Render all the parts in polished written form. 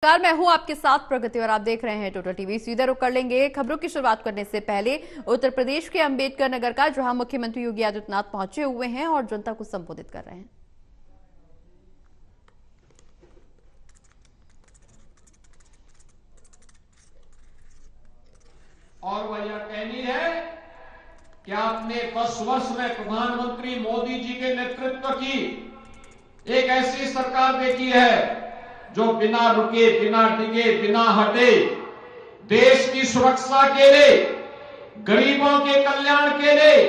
नमस्कार, मैं हूं आपके साथ प्रगति और आप देख रहे हैं टोटल टीवी। सीधा रुक कर लेंगे खबरों की शुरुआत करने से पहले उत्तर प्रदेश के अंबेडकर नगर का, जहां मुख्यमंत्री योगी आदित्यनाथ पहुंचे हुए हैं और जनता को संबोधित कर रहे हैं। और वह यह कहनी है कि आपने 10 वर्ष में प्रधानमंत्री मोदी जी के नेतृत्व की एक ऐसी सरकार देखी है जो बिना रुके, बिना डिगे, बिना हटे देश की सुरक्षा के लिए, गरीबों के कल्याण के लिए,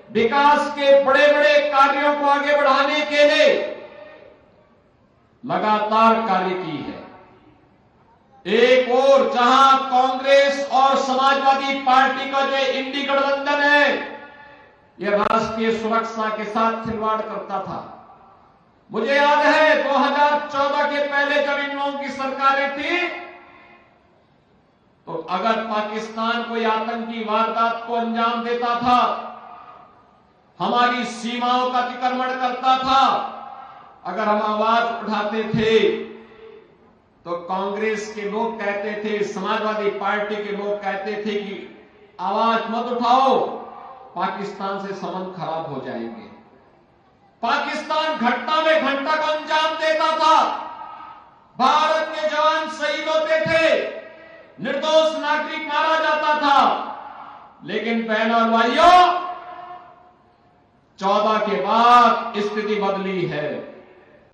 विकास के बड़े बड़े कार्यों को आगे बढ़ाने के लिए लगातार कार्य की है। एक और जहां कांग्रेस और समाजवादी पार्टी का जो इंडी गठबंधन है, यह राष्ट्रीय सुरक्षा के साथ खिलवाड़ करता था। मुझे याद है 2014 के पहले जब इन लोगों की सरकारें थी, तो अगर पाकिस्तान कोई आतंकी वारदात को अंजाम देता था, हमारी सीमाओं का अतिक्रमण करता था, अगर हम आवाज उठाते थे तो कांग्रेस के लोग कहते थे, समाजवादी पार्टी के लोग कहते थे कि आवाज मत उठाओ, पाकिस्तान से संबंध खराब हो जाएंगे। पाकिस्तान घटना में घंटा को अंजाम देता था, भारत के जवान शहीद होते थे, निर्दोष नागरिक मारा जाता था। लेकिन बहनों और भाइयों, 14 के बाद स्थिति बदली है।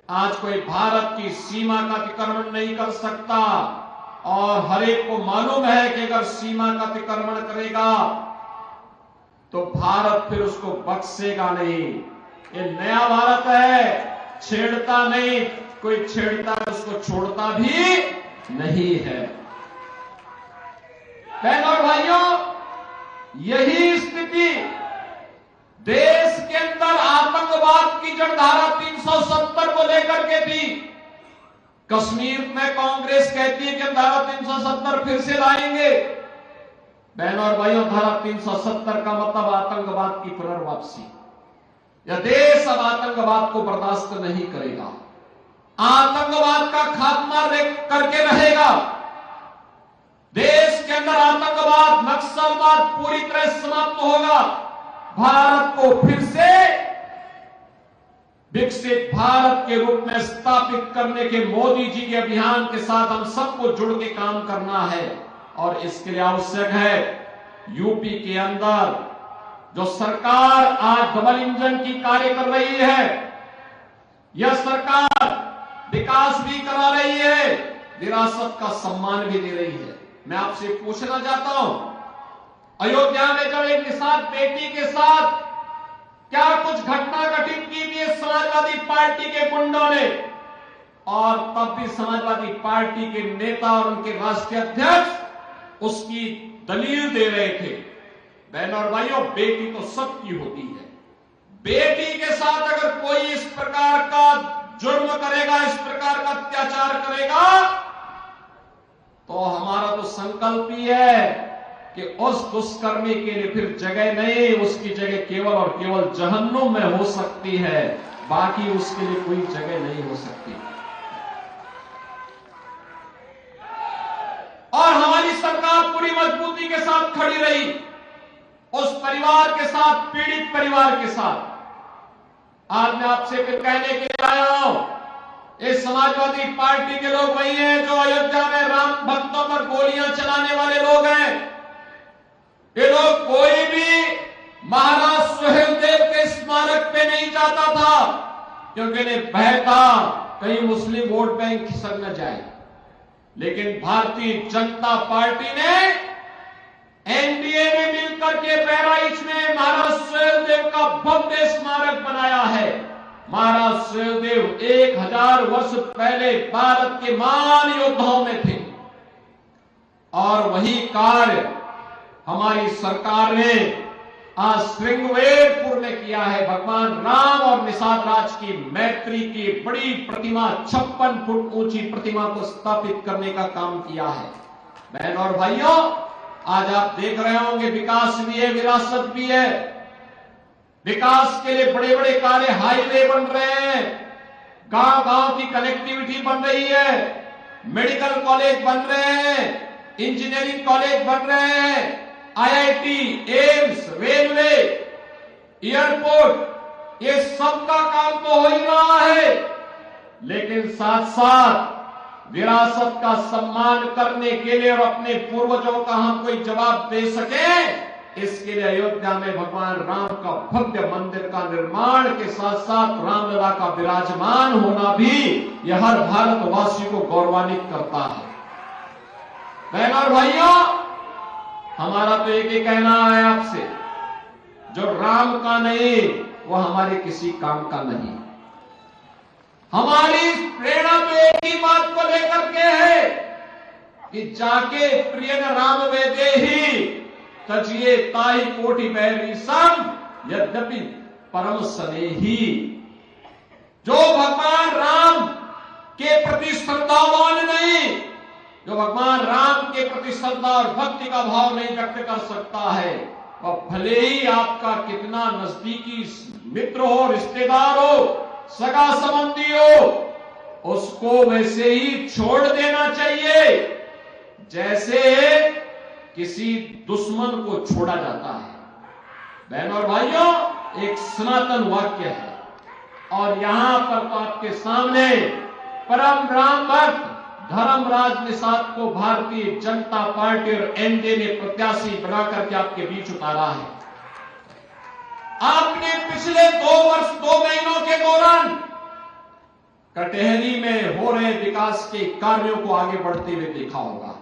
आज कोई भारत की सीमा का अतिक्रमण नहीं कर सकता और हर एक को मालूम है कि अगर सीमा का अतिक्रमण करेगा तो भारत फिर उसको बख्शेगा नहीं। ये नया भारत है, छेड़ता नहीं, कोई छेड़ता है उसको छोड़ता भी नहीं है। बहनों और भाइयों, यही स्थिति देश के अंदर आतंकवाद की जड़धारा 370 को लेकर के थी। कश्मीर में कांग्रेस कहती है कि धारा 370 फिर से लाएंगे। बहनों और भाइयों, धारा 370 का मतलब आतंकवाद की पुनर्वापसी। यह देश अब आतंकवाद को बर्दाश्त नहीं करेगा, आतंकवाद का खात्मा करके रहेगा। देश के अंदर आतंकवाद, नक्सलवाद पूरी तरह समाप्त होगा। भारत को फिर से विकसित भारत के रूप में स्थापित करने के मोदी जी के अभियान के साथ हम सबको जुड़ के काम करना है। और इसके लिए आवश्यक है, यूपी के अंदर जो सरकार आज डबल इंजन की कार्य कर रही है, यह सरकार विकास भी करा रही है, विरासत का सम्मान भी दे रही है। मैं आपसे पूछना चाहता हूं, अयोध्या में जब एक निषाद बेटी के साथ क्या कुछ घटना घटित की थी समाजवादी पार्टी के गुंडों ने, और तब भी समाजवादी पार्टी के नेता और उनके राष्ट्रीय अध्यक्ष उसकी दलील दे रहे थे। बहनों और भाइयों, बेटी तो सबकी होती है। बेटी के साथ अगर कोई इस प्रकार का जुर्म करेगा, इस प्रकार का अत्याचार करेगा, तो हमारा तो संकल्प ही है कि उस दुष्कर्मी के लिए फिर जगह नहीं, उसकी जगह केवल और केवल जहन्नुम में हो सकती है, बाकी उसके लिए कोई जगह नहीं हो सकती। और हमारी सरकार पूरी मजबूती के साथ खड़ी रही उस परिवार के साथ, पीड़ित परिवार के साथ। आज मैं आपसे फिर कहने के लिए आया हूं, इस समाजवादी पार्टी के लोग वही हैं जो अयोध्या में राम भक्तों पर गोलियां चलाने वाले लोग हैं। ये लोग कोई भी महाराज सुहेलदेव के स्मारक पे नहीं जाता था, क्योंकि इन्हें भय था कहीं मुस्लिम वोट बैंक खिसक न जाए। लेकिन भारतीय जनता पार्टी ने एनडीए में मिलकर के बहराइच में महाराज सुहेलदेव का भव्य स्मारक बनाया है। महाराज सुहेलदेव 1000 वर्ष पहले भारत के महान योद्धाओं में थे, और वही कार्य हमारी सरकार ने आज श्रृंगवेरपुर में किया है। भगवान राम और निषाद राज की मैत्री की बड़ी प्रतिमा, 56 फुट ऊंची प्रतिमा को स्थापित करने का काम किया है। बहनों और भाइयों, आज आप देख रहे होंगे विकास भी है, विरासत भी है। विकास के लिए बड़े बड़े कार्य, हाईवे बन रहे हैं, गांव गांव की कनेक्टिविटी बन रही है, मेडिकल कॉलेज बन रहे हैं, इंजीनियरिंग कॉलेज बन रहे हैं, आईआईटी, एम्स, रेलवे, एयरपोर्ट, ये सबका काम तो हो ही रहा है। लेकिन साथ साथ विरासत का सम्मान करने के लिए और अपने पूर्वजों का हम कोई जवाब दे सके, इसके लिए अयोध्या में भगवान राम का भव्य मंदिर का निर्माण के साथ साथ रामलला का विराजमान होना भी यह हर भारतवासी को गौरवान्वित करता है। बहन और भाइयों, हमारा तो एक ही कहना है आपसे, जो राम का नहीं वो हमारे किसी काम का नहीं। हमारी प्रेरणा तो एक ही बात को लेकर के है कि जाके प्रिय राम वेदे ही तजिए ताई कोटि बैरी सम यद्यपि परम स्नेही। जो भगवान राम के प्रति श्रद्धावान नहीं, जो भगवान राम के प्रति श्रद्धा और भक्ति का भाव नहीं व्यक्त कर सकता है, वह भले ही आपका कितना नजदीकी मित्र हो, रिश्तेदार हो, सगा संबंधी हो, उसको वैसे ही छोड़ देना चाहिए जैसे किसी दुश्मन को छोड़ा जाता है। बहनों और भाइयों, एक सनातन वाक्य है और यहां पर तो आपके सामने परम राम भक्त धर्मराज निषाद को भारतीय जनता पार्टी और एनडीए ने प्रत्याशी बनाकर के आपके बीच उतारा है। आपने पिछले 2 वर्ष 2 महीनों के दौरान कटहरी में हो रहे विकास के कार्यों को आगे बढ़ते हुए देखा होगा,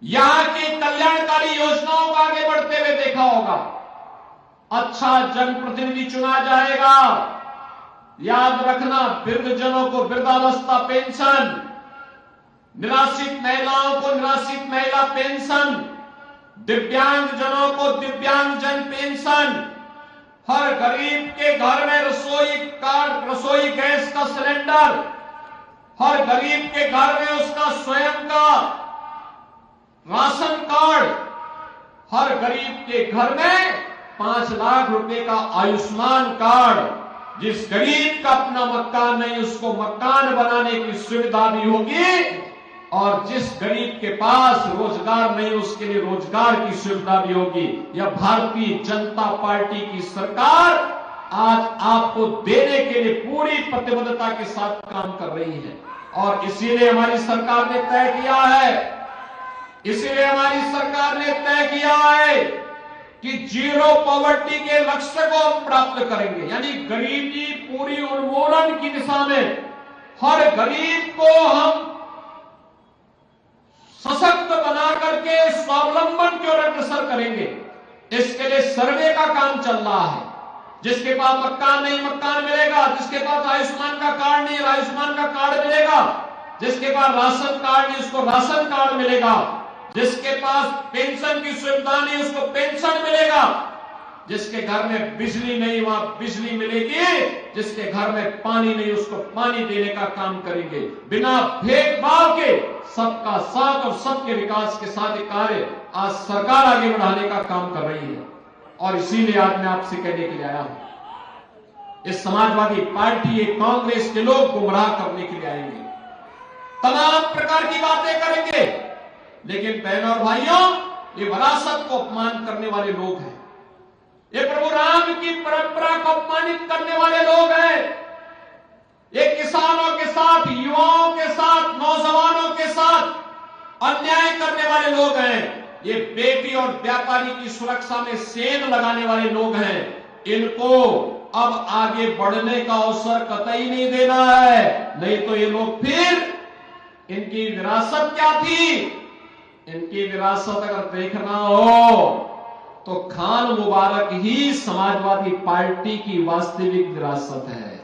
यहां की कल्याणकारी योजनाओं को आगे बढ़ते हुए देखा होगा। अच्छा जनप्रतिनिधि चुना जाएगा। याद रखना, वृद्धजनों को वृद्धावस्था पेंशन, निराश्रित महिलाओं को निराश्रित महिला पेंशन, दिव्यांगजनों को दिव्यांगजन पेंशन, हर गरीब के घर में रसोई कार्ड, रसोई गैस का सिलेंडर, हर गरीब के घर में उसका स्वयं का राशन कार्ड, हर गरीब के घर में 5 लाख रुपए का आयुष्मान कार्ड। जिस गरीब का अपना मकान नहीं, उसको मकान बनाने की सुविधा भी होगी, और जिस गरीब के पास रोजगार नहीं, उसके लिए रोजगार की सुविधा भी होगी। यह भारतीय जनता पार्टी की सरकार आज आपको देने के लिए पूरी प्रतिबद्धता के साथ काम कर रही है। और इसीलिए हमारी सरकार ने तय किया है, इसीलिए हमारी सरकार ने तय किया है कि जीरो पॉवर्टी के लक्ष्य को हम प्राप्त करेंगे, यानी गरीबी पूरी उन्मूलन की दिशा में हर गरीब को हम सशक्त बना करके स्वावलंबन की ओर अग्रसर करेंगे। इसके लिए सर्वे का काम चल रहा है। जिसके पास मकान नहीं, मकान मिलेगा। जिसके पास आयुष्मान का कार्ड नहीं, आयुष्मान का कार्ड मिलेगा। जिसके पास राशन कार्ड नहीं, उसको राशन कार्ड मिलेगा। जिसके पास पेंशन की सुविधा नहीं, उसको पेंशन मिलेगा। जिसके घर में बिजली नहीं, वहां बिजली मिलेगी। जिसके घर में पानी नहीं, उसको पानी देने का काम करेंगे, बिना भेदभाव के। सबका साथ और सबके विकास के साथ ये कार्य आज सरकार आगे बढ़ाने का काम कर रही है। और इसीलिए आज मैं आपसे कहने के लिए आया हूं, इस समाजवादी पार्टी, ये कांग्रेस के लोग गुमराह करने के लिए आएंगे, तमाम प्रकार की बातें करेंगे, लेकिन बहनों और भाइयों, ये विरासत को अपमान करने वाले लोग हैं। ये प्रभु राम की परंपरा को अपमानित करने वाले लोग हैं। ये किसानों के साथ, युवाओं के साथ, नौजवानों के साथ अन्याय करने वाले लोग हैं। ये बेटी और व्यापारी की सुरक्षा में सेंध लगाने वाले लोग हैं। इनको अब आगे बढ़ने का अवसर कतई नहीं देना है, नहीं तो ये लोग फिर, इनकी विरासत क्या थी? इनकी विरासत अगर देखना हो तो खान मुबारक ही समाजवादी पार्टी की वास्तविक विरासत है।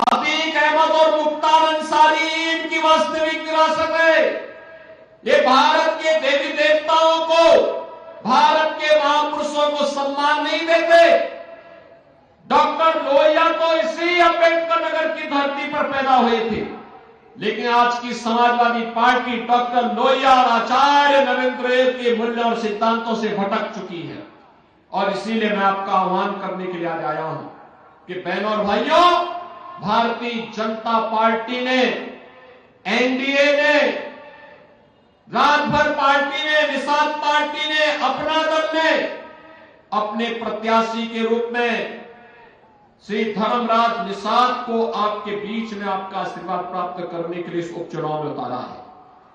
अतीक अहमद और मुख्तार अंसारी इनकी वास्तविक विरासत है। ये भारत के देवी देवताओं को, भारत के महापुरुषों को सम्मान नहीं देते। डॉक्टर लोहिया तो इसी अम्बेडकर नगर की धरती पर पैदा हुए थे, लेकिन आज की समाजवादी पार्टी डॉक्टर लोहिया और आचार्य नरेंद्र देव के मूल्य और सिद्धांतों से भटक चुकी है। और इसीलिए मैं आपका आह्वान करने के लिए आज आया हूं कि बहनों और भाइयों, भारतीय जनता पार्टी ने एनडीए ने, रात भर पार्टी ने, निषाद पार्टी ने, अपना दल ने अपने प्रत्याशी के रूप में श्री धर्मराज निषाद को आपके बीच में आपका आशीर्वाद प्राप्त करने के लिए इस उपचुनाव में उतारा है।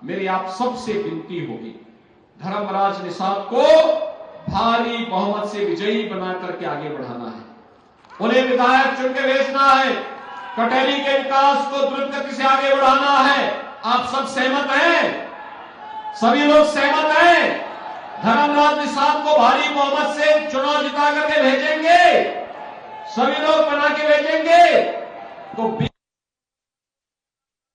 मेरी आप सबसे विनती होगी, धर्मराज निषाद को भारी बहुमत से विजयी बना करके आगे बढ़ाना है, उन्हें विधायक चुन के भेजना है, कटेली के विकास को द्रुत गति से आगे बढ़ाना है। आप सब सहमत हैं? सभी लोग सहमत हैं? धर्मराज निषाद को भारी बहुमत से चुनाव जिता करके भेजेंगे, सभी लोग बना के भेजेंगे तो